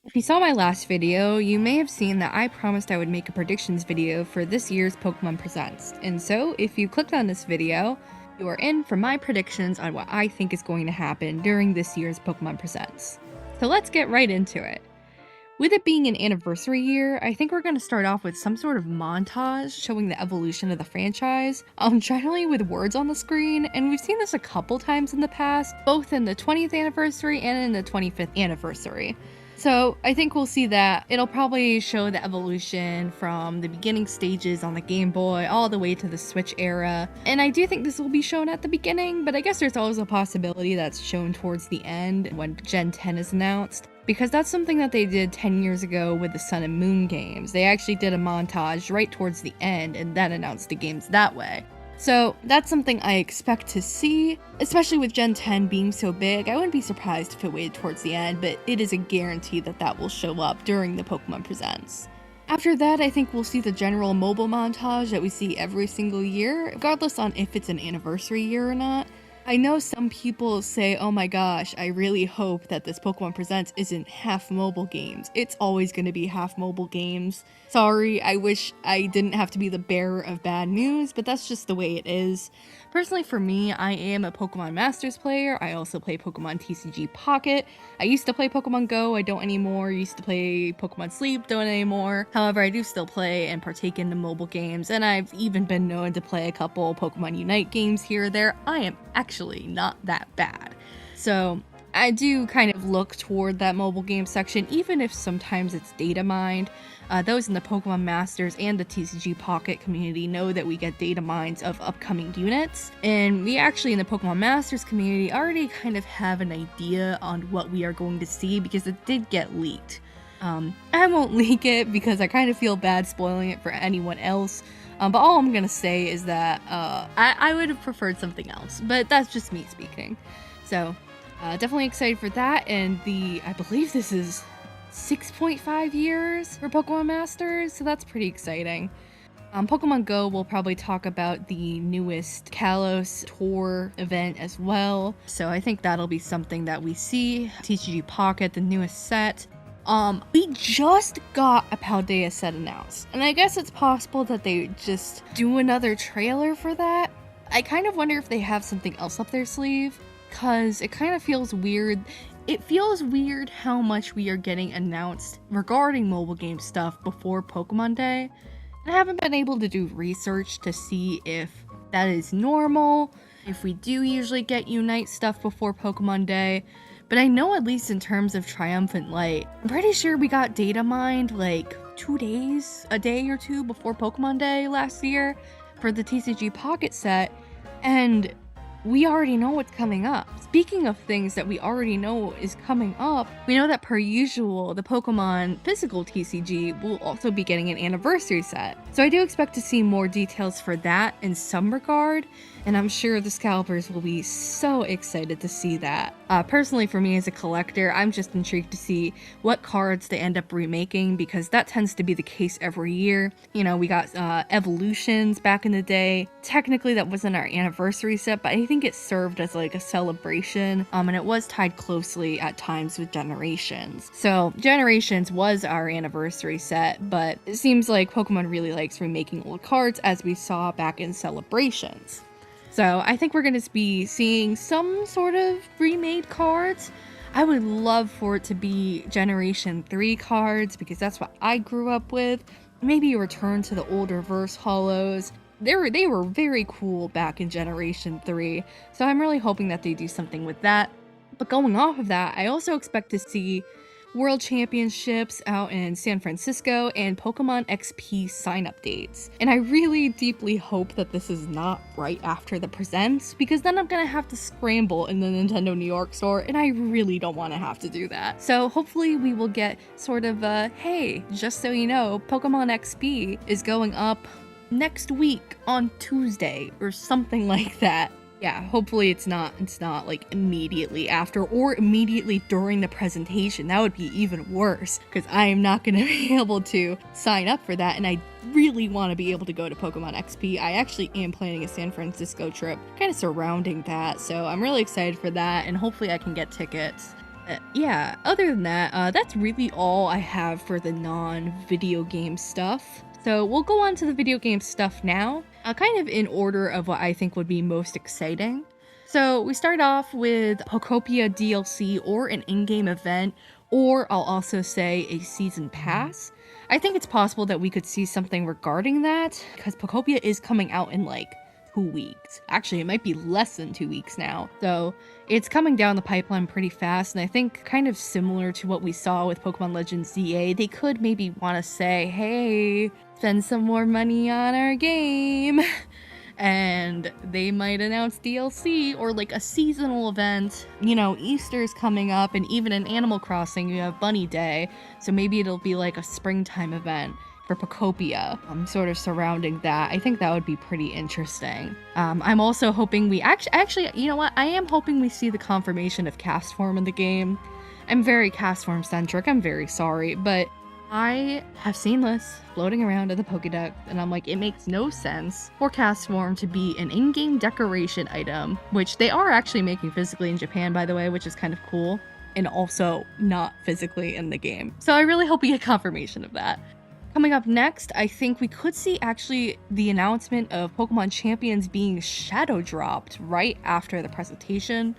If you saw my last video, you may have seen that I promised I would make a predictions video for this year's Pokemon Presents. And so, if you clicked on this video, you are in for my predictions on what I think is going to happen during this year's Pokemon Presents. So let's get right into it. With it being an anniversary year, I think we're going to start off with some sort of montage showing the evolution of the franchise, generally with words on the screen, and we've seen this a couple times in the past, both in the 20th anniversary and in the 25th anniversary. So I think we'll see that. It'll probably show the evolution from the beginning stages on the Game Boy all the way to the Switch era. And I do think this will be shown at the beginning, but I guess there's always a possibility that's shown towards the end when Gen 10 is announced. Because that's something that they did 10 years ago with the Sun and Moon games. They actually did a montage right towards the end and then announced the games that way. So that's something I expect to see, especially with Gen 10 being so big. I wouldn't be surprised if it waited towards the end, but it is a guarantee that that will show up during the Pokemon Presents. After that, I think we'll see the general mobile montage that we see every single year, regardless on if it's an anniversary year or not. I know some people say, oh my gosh, I really hope that this Pokemon Presents isn't half mobile games. It's always going to be half mobile games. Sorry, I wish I didn't have to be the bearer of bad news, but that's just the way it is. Personally, for me, I am a Pokemon Masters player. I also play Pokemon TCG Pocket. I used to play Pokemon Go, I don't anymore. Used to play Pokemon Sleep, don't anymore. However, I do still play and partake in the mobile games, and I've even been known to play a couple Pokemon Unite games here or there. I am actually not that bad. So I do kind of look toward that mobile game section, even if sometimes it's data mined. Those in the Pokemon Masters and the TCG Pocket community know that we get data mines of upcoming units, and we actually in the Pokemon Masters community already kind of have an idea on what we are going to see because it did get leaked. I won't leak it because I kind of feel bad spoiling it for anyone else. But all I'm gonna say is that I would have preferred something else, but that's just me speaking. So definitely excited for that, and I believe this is 6.5 years for Pokemon Masters, so that's pretty exciting. Pokemon Go will probably talk about the newest Kalos Tour event as well, so I think that'll be something that we see. TCG Pocket, the newest set. We just got a Paldea set announced, and I guess it's possible that they just do another trailer for that. I kind of wonder if they have something else up their sleeve, cause it kind of feels weird. It feels weird how much we are getting announced regarding mobile game stuff before Pokemon Day, and I haven't been able to do research to see if that is normal, if we do usually get Unite stuff before Pokemon Day. But I know at least in terms of Triumphant Light, I'm pretty sure we got data mined like 2 days, a day or two before Pokemon Day last year for the TCG Pocket set, and we already know what's coming up. Speaking of things that we already know is coming up, we know that per usual, the Pokemon physical TCG will also be getting an anniversary set. So I do expect to see more details for that in some regard, and I'm sure the scalpers will be so excited to see that. Personally, for me as a collector, I'm just intrigued to see what cards they end up remaking, because that tends to be the case every year. You know, we got Evolutions back in the day. Technically, that wasn't our anniversary set, but I think it served as like a celebration, and it was tied closely at times with Generations. So Generations was our anniversary set, but it seems like Pokemon really likes remaking old cards, as we saw back in Celebrations. So I think we're going to be seeing some sort of remade cards. I would love for it to be Generation 3 cards, because that's what I grew up with. Maybe a return to the old reverse holos. They were very cool back in Generation 3, so I'm really hoping that they do something with that. But going off of that, I also expect to see World Championships out in San Francisco and Pokemon XP sign updates. And I really deeply hope that this is not right after the presents, because then I'm gonna have to scramble in the Nintendo New York store, and I really don't want to have to do that. So hopefully we will get sort of a, hey, just so you know, Pokemon XP is going up next week on Tuesday or something like that. Yeah, hopefully it's not like immediately after or immediately during the presentation. That would be even worse, because I am not going to be able to sign up for that, and I really want to be able to go to Pokemon XP. I actually am planning a San Francisco trip kind of surrounding that, so I'm really excited for that, and hopefully I can get tickets. Yeah, other than that, that's really all I have for the non-video game stuff. So we'll go on to the video game stuff now, kind of in order of what I think would be most exciting. So we start off with Pokopia DLC or an in-game event, or I'll also say a season pass. I think it's possible that we could see something regarding that, because Pokopia is coming out in like 2 weeks. Actually, it might be less than 2 weeks now. So it's coming down the pipeline pretty fast, and I think kind of similar to what we saw with Pokemon Legends ZA, they could maybe want to say, hey, spend some more money on our game. And they might announce DLC or like a seasonal event. You know, Easter's coming up, and even in Animal Crossing, you have Bunny Day. So maybe it'll be like a springtime event for Pokopia, sort of surrounding that. I think that would be pretty interesting. I'm also hoping we actually, you know what? I am hoping we see the confirmation of Castform in the game. I'm very Castform centric. I'm very sorry, but I have seen this floating around in the Pokédex, and I'm like, it makes no sense for Castform to be an in-game decoration item, which they are actually making physically in Japan, by the way, which is kind of cool, and also not physically in the game. So I really hope we get confirmation of that. Coming up next, I think we could see actually the announcement of Pokemon Champions being shadow dropped right after the presentation.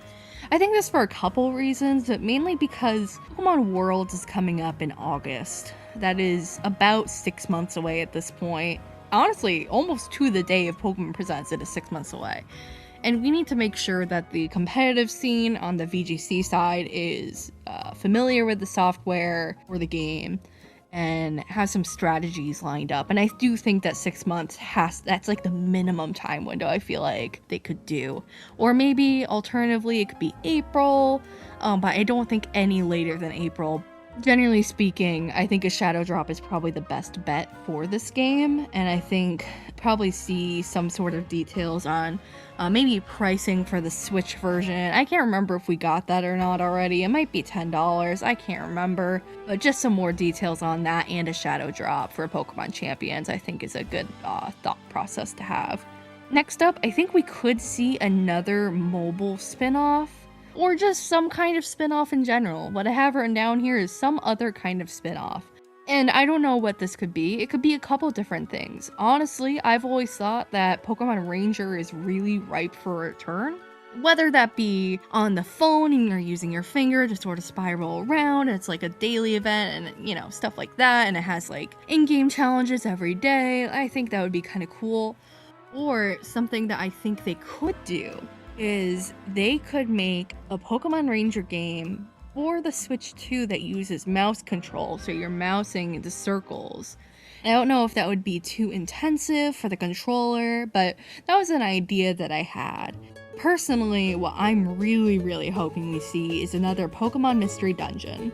I think this for a couple reasons, but mainly because Pokemon Worlds is coming up in August. That is about 6 months away at this point. Honestly, almost to the day of Pokemon Presents, it is 6 months away. And we need to make sure that the competitive scene on the VGC side is familiar with the software or the game, and have some strategies lined up. And I do think that 6 months that's like the minimum time window I feel like they could do. Or maybe alternatively it could be April, but I don't think any later than April. Generally speaking, I think a shadow drop is probably the best bet for this game, and I think probably see some sort of details on maybe pricing for the Switch version. I can't remember if we got that or not already. It might be $10, I can't remember, but just some more details on that, and a shadow drop for Pokemon Champions I think is a good thought process to have. Next up, I think we could see another mobile spin-off, or just some kind of spin-off in general. What I have written down here is some other kind of spin-off. And I don't know what this could be. It could be a couple different things. Honestly, I've always thought that Pokemon Ranger is really ripe for a return. Whether that be on the phone and you're using your finger to sort of spiral around, and it's like a daily event and, you know, stuff like that, and it has like in-game challenges every day. I think that would be kind of cool. Or something that I think they could do is they could make a Pokemon Ranger game for the Switch 2 that uses mouse control, so you're mousing the circles. I don't know if that would be too intensive for the controller, but that was an idea that I had. Personally, what I'm really hoping we see is another Pokemon Mystery Dungeon.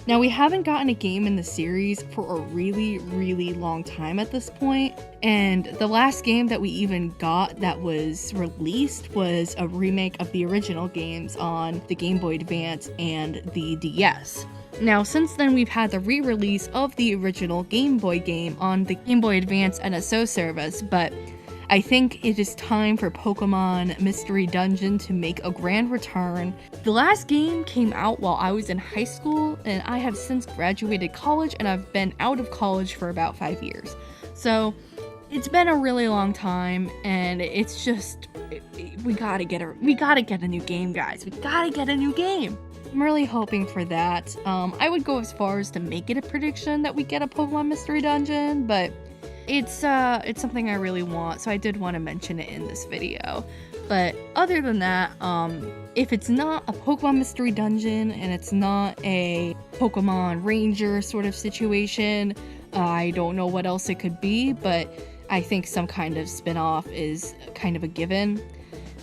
Now, we haven't gotten a game in the series for a really long time at this point, and the last game that we even got that was released was a remake of the original games on the Game Boy Advance and the DS. Now, since then, we've had the re-release of the original Game Boy game on the Game Boy Advance NSO service, but I think it is time for Pokemon Mystery Dungeon to make a grand return. The last game came out while I was in high school, and I have since graduated college, and I've been out of college for about 5 years. So it's been a really long time, and it's just, we gotta get a new game, guys. We gotta get a new game. I'm really hoping for that. I would go as far as to make it a prediction that we get a Pokemon Mystery Dungeon, but it's something I really want, so I did want to mention it in this video. But other than that, if it's not a Pokemon Mystery Dungeon and it's not a Pokemon Ranger sort of situation, I don't know what else it could be, but I think some kind of spin-off is kind of a given.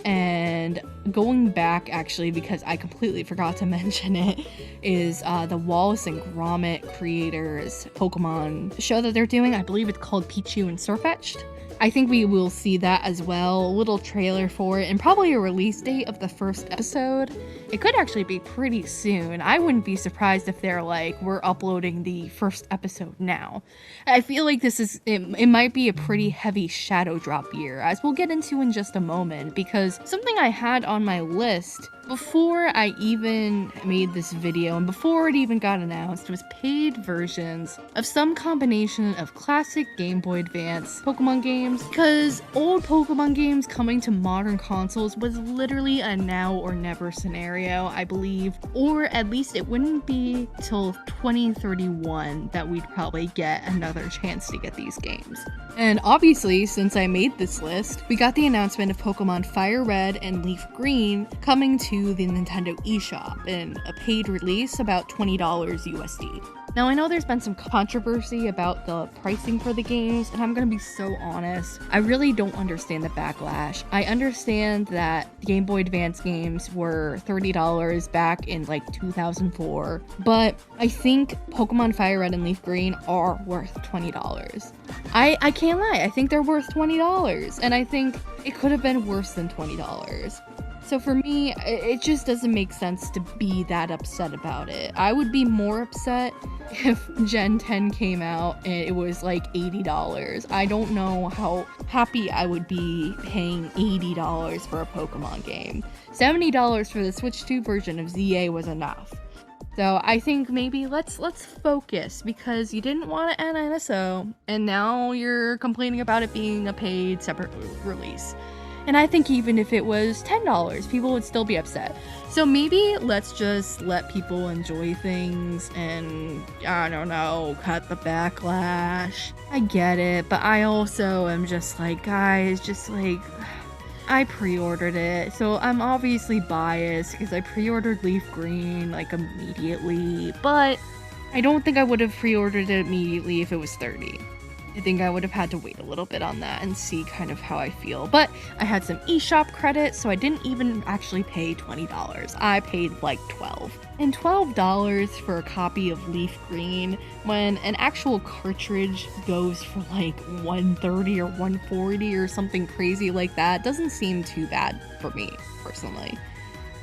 And going back, actually, because I completely forgot to mention it, is the Wallace and Gromit creators Pokemon show that they're doing. I believe it's called Pichu and Sirfetch'd. I think we will see that as well, a little trailer for it, and probably a release date of the first episode. it could actually be pretty soon. I wouldn't be surprised if they're like, we're uploading the first episode now. I feel like it might be a pretty heavy shadow drop year, as we'll get into in just a moment, because something I had on my list before I even made this video and before it even got announced was paid versions of some combination of classic Game Boy Advance Pokemon games, because old Pokemon games coming to modern consoles was literally a now or never scenario, I believe, or at least it wouldn't be till 2031 that we'd probably get another chance to get these games. And obviously, since I made this list, we got the announcement of Pokemon Fire Red and Leaf Green coming to the Nintendo eShop in a paid release, about $20 USD. Now, I know there's been some controversy about the pricing for the games, and I'm gonna be so honest, I really don't understand the backlash. I understand that Game Boy Advance games were $30 back in like 2004, but I think Pokemon Fire Red and Leaf Green are worth $20. I can't lie, I think they're worth $20, and I think it could have been worse than $20. So for me, it just doesn't make sense to be that upset about it. I would be more upset if Gen 10 came out and it was like $80. I don't know how happy I would be paying $80 for a Pokemon game. $70 for the Switch 2 version of ZA was enough. So I think maybe let's focus, because you didn't want an NSO and now you're complaining about it being a paid separate release. And I think even if it was $10, people would still be upset. So maybe let's just let people enjoy things and, I don't know, cut the backlash. I get it, but I also am just like, guys, just like, I pre-ordered it. So I'm obviously biased because I pre-ordered Leaf Green like immediately, but I don't think I would have pre-ordered it immediately if it was $30. I think I would have had to wait a little bit on that and see kind of how I feel. But I had some eShop credit, so I didn't even actually pay $20. I paid like $12. And $12 for a copy of Leaf Green when an actual cartridge goes for like $130 or $140 or something crazy like that doesn't seem too bad for me, personally.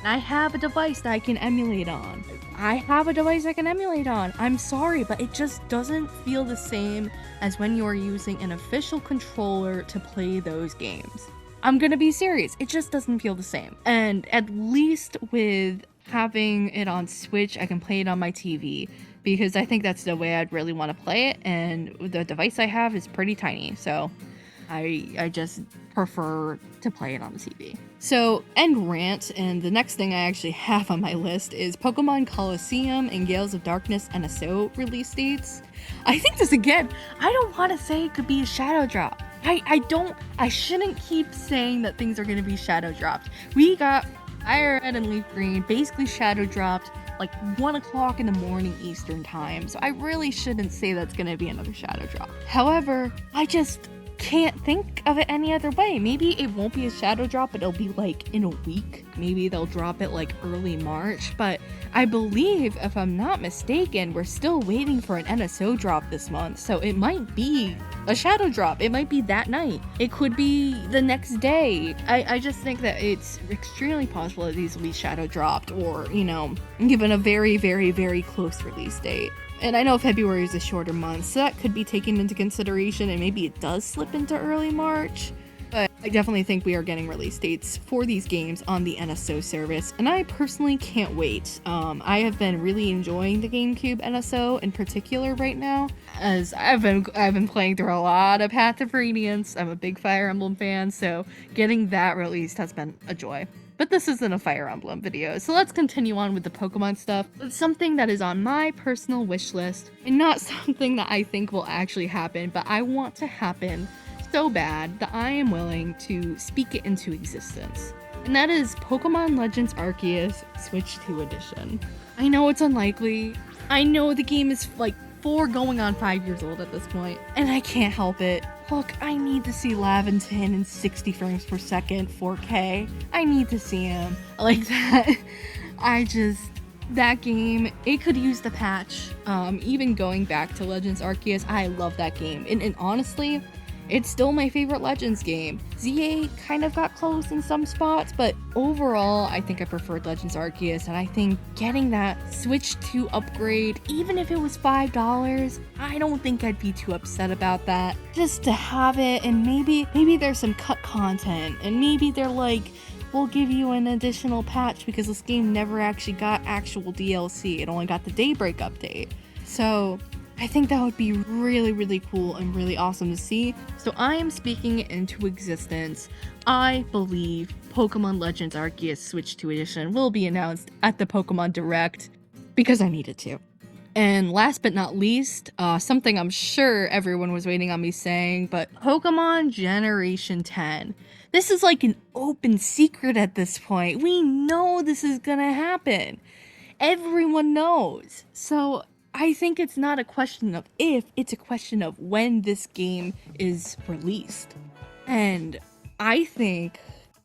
I have a device that I can emulate on. I'm sorry, but it just doesn't feel the same as when you're using an official controller to play those games. I'm gonna be serious, it just doesn't feel the same. And at least with having it on Switch, I can play it on my TV, because I think that's the way I'd really want to play it, and the device I have is pretty tiny, so I just prefer to play it on the TV. So, end rant, and the next thing I actually have on my list is Pokemon Colosseum and Gales of Darkness NSO release dates. I think this again, I don't want to say it could be a shadow drop. I shouldn't keep saying that things are going to be shadow dropped. We got Fire Red and Leaf Green basically shadow dropped like 1 o'clock in the morning Eastern time, so I really shouldn't say that's going to be another shadow drop. However, I just can't think of it any other way. Maybe it won't be a shadow drop, but it'll be like in a week. Maybe they'll drop it like early March, but I believe, if I'm not mistaken, we're still waiting for an NSO drop this month, so it might be a shadow drop. It might be that night. It could be the next day. I just think that it's extremely possible that these will be shadow dropped, or, you know, given a very, very, very close release date. And I know February is a shorter month, so that could be taken into consideration, and maybe it does slip into early March. But I definitely think we are getting release dates for these games on the NSO service, and I personally can't wait. I have been really enjoying the GameCube NSO in particular right now, as I've been playing through a lot of Path of Radiance. I'm a big Fire Emblem fan, so getting that released has been a joy. But this isn't a Fire Emblem video, so let's continue on with the Pokemon stuff. It's something that is on my personal wish list, and not something that I think will actually happen, but I want to happen so bad that I am willing to speak it into existence. And that is Pokemon Legends Arceus Switch 2 Edition. I know it's unlikely. I know the game is like 4 going on 5 years old at this point, and I can't help it. Look, I need to see Laventon in 60 frames per second, 4K. I need to see him like that. That game, it could use the patch. Even going back to Legends Arceus, I love that game. And honestly, It's still my favorite Legends game. ZA kind of got close in some spots, but overall, I think I preferred Legends Arceus, and I think getting that Switch 2 upgrade, even if it was $5, I don't think I'd be too upset about that. Just to have it, and maybe there's some cut content, and maybe they're like, we'll give you an additional patch because this game never actually got actual DLC. It only got the Daybreak update. So I think that would be really, really cool and really awesome to see. So I am speaking it into existence. I believe Pokemon Legends Arceus Switch 2 Edition will be announced at the Pokemon Direct because I needed to. And last but not least, something I'm sure everyone was waiting on me saying, but Pokemon Generation 10. This is like an open secret at this point. We know this is gonna happen. Everyone knows. So I think it's not a question of if, it's a question of when this game is released. And I think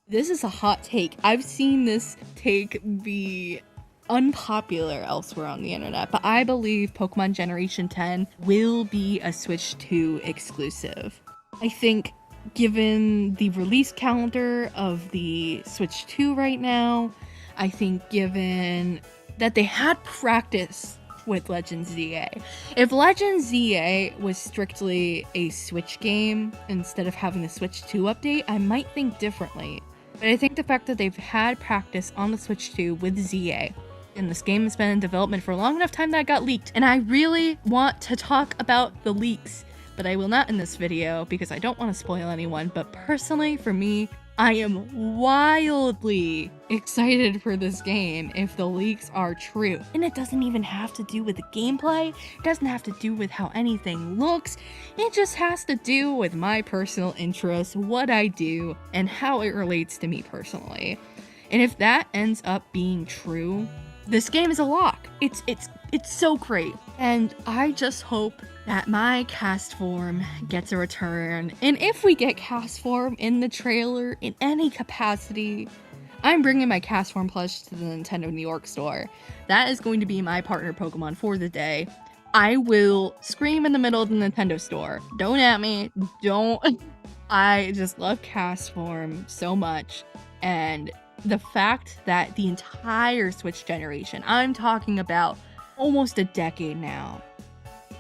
this is a hot take. I've seen this take be unpopular elsewhere on the internet, but I believe Pokemon Generation 10 will be a Switch 2 exclusive. I think given the release calendar of the Switch 2 right now, I think given that they had practice with Legends ZA. If Legends ZA was strictly a Switch game instead of having the Switch 2 update, I might think differently. But I think the fact that they've had practice on the Switch 2 with ZA, and this game has been in development for a long enough time that it got leaked, and I really want to talk about the leaks, but I will not in this video because I don't want to spoil anyone. But personally, for me, I am wildly excited for this game if the leaks are true. And it doesn't even have to do with the gameplay, it doesn't have to do with how anything looks, it just has to do with my personal interests, what I do, and how it relates to me personally. And if that ends up being true, this game is a lock. It's so great. And I just hope that my cast form gets a return. And if we get cast form in the trailer in any capacity, I'm bringing my cast form plush to the Nintendo New York store. That is going to be my partner Pokemon for the day. I will scream in the middle of the Nintendo store. Don't at me. Don't. I just love cast form so much. And the fact that the entire Switch generation, I'm talking about almost a decade now,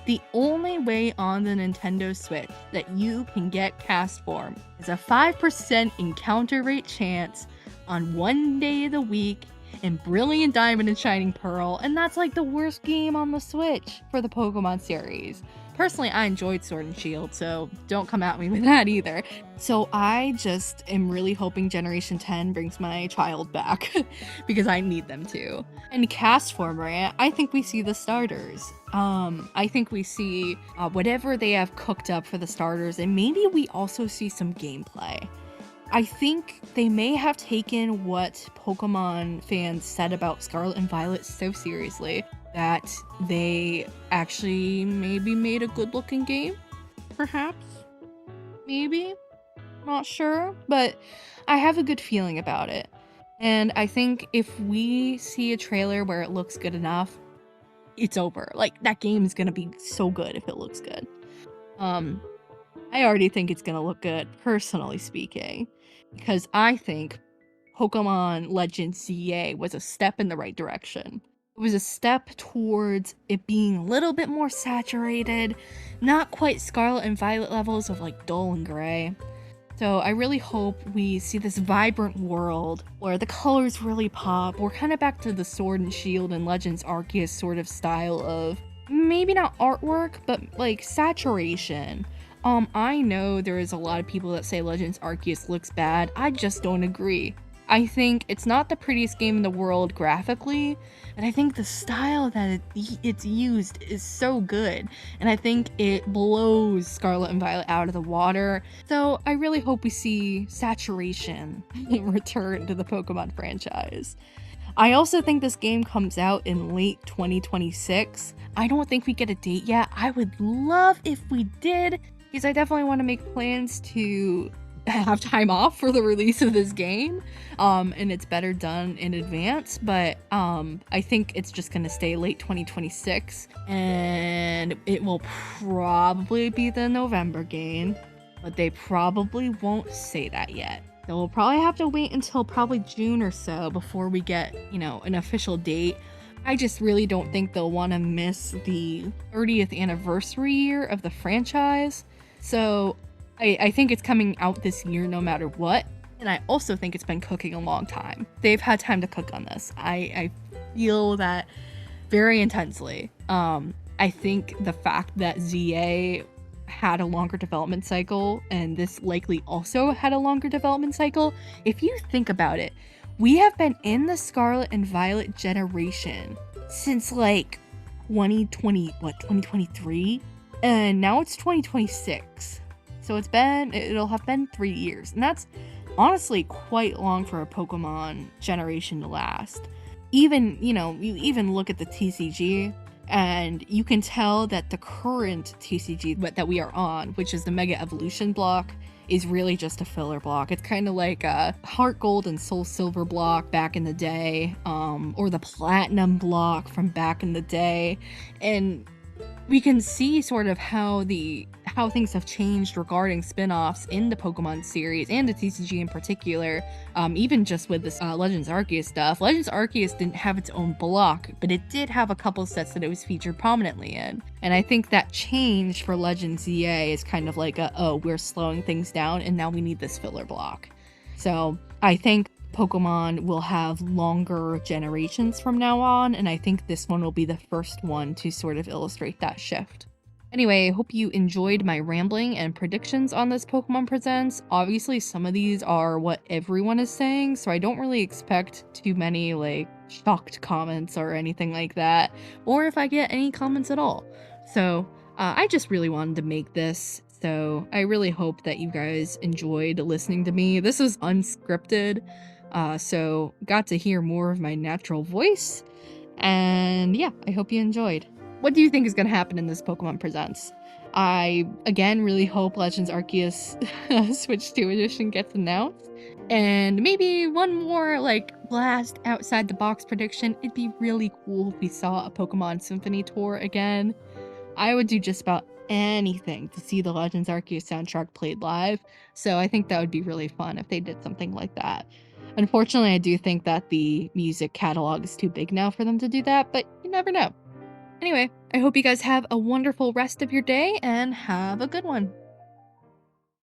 the only way on the Nintendo Switch that you can get cast form is a 5% encounter rate chance on one day of the week in Brilliant Diamond and Shining Pearl, and that's like the worst game on the Switch for the Pokemon series. Personally, I enjoyed Sword and Shield, so don't come at me with that either. So I just am really hoping Generation 10 brings my child back because I need them to. And cast form, right? I think we see the starters. I think we see whatever they have cooked up for the starters, and maybe we also see some gameplay. I think they may have taken what Pokemon fans said about Scarlet and Violet so seriously that they actually maybe made a good looking game, perhaps, maybe, not sure, but I have a good feeling about it. And I think if we see a trailer where it looks good enough, it's over. Like, that game is gonna be so good if it looks good. I already think it's gonna look good, personally speaking, because I think Pokemon Legends ZA was a step in the right direction. It was a step towards it being a little bit more saturated, not quite Scarlet and Violet levels of like dull and gray. So I really hope we see this vibrant world where the colors really pop. We're kind of back to the Sword and Shield and Legends Arceus sort of style of maybe not artwork, but like saturation. I know there is a lot of people that say Legends Arceus looks bad. I just don't agree. I think it's not the prettiest game in the world graphically, but I think the style that it's used is so good, and I think it blows Scarlet and Violet out of the water. So I really hope we see saturation return to the Pokemon franchise. I also think this game comes out in late 2026. I don't think we get a date yet. I would love if we did, because I definitely want to make plans to have time off for the release of this game, and it's better done in advance, but I think it's just gonna stay late 2026, and it will probably be the November game, but they probably won't say that yet. So we'll probably have to wait until probably June or so before we get, an official date. I just really don't think they'll want to miss the 30th anniversary year of the franchise. So I think it's coming out this year no matter what. And I also think it's been cooking a long time. They've had time to cook on this. I feel that very intensely. I think the fact that ZA had a longer development cycle, and this likely also had a longer development cycle. If you think about it, we have been in the Scarlet and Violet generation since like 2023, and now it's 2026. So it'll have been 3 years, and that's honestly quite long for a Pokemon generation to last. Even, you even look at the TCG, and you can tell that the current TCG that we are on, which is the Mega Evolution block, is really just a filler block. It's kind of like a Heart Gold and Soul Silver block back in the day, or the Platinum block from back in the day. And we can see sort of how things have changed regarding spin-offs in the Pokemon series and the TCG in particular. Even just with this Legends Arceus stuff. Legends Arceus didn't have its own block, but it did have a couple sets that it was featured prominently in. And I think that change for Legends ZA is kind of like we're slowing things down and now we need this filler block. So I think Pokemon will have longer generations from now on, and I think this one will be the first one to sort of illustrate that shift. Anyway, I hope you enjoyed my rambling and predictions on this Pokemon Presents. Obviously, some of these are what everyone is saying, so I don't really expect too many, shocked comments or anything like that, or if I get any comments at all. So, I just really wanted to make this, so I really hope that you guys enjoyed listening to me. This was unscripted, so got to hear more of my natural voice, and yeah, I hope you enjoyed. What do you think is going to happen in this Pokemon Presents? I, again, really hope Legends Arceus Switch 2 Edition gets announced. And maybe one more, blast outside the box prediction. It'd be really cool if we saw a Pokemon Symphony tour again. I would do just about anything to see the Legends Arceus soundtrack played live. So I think that would be really fun if they did something like that. Unfortunately, I do think that the music catalog is too big now for them to do that, but you never know. Anyway, I hope you guys have a wonderful rest of your day and have a good one.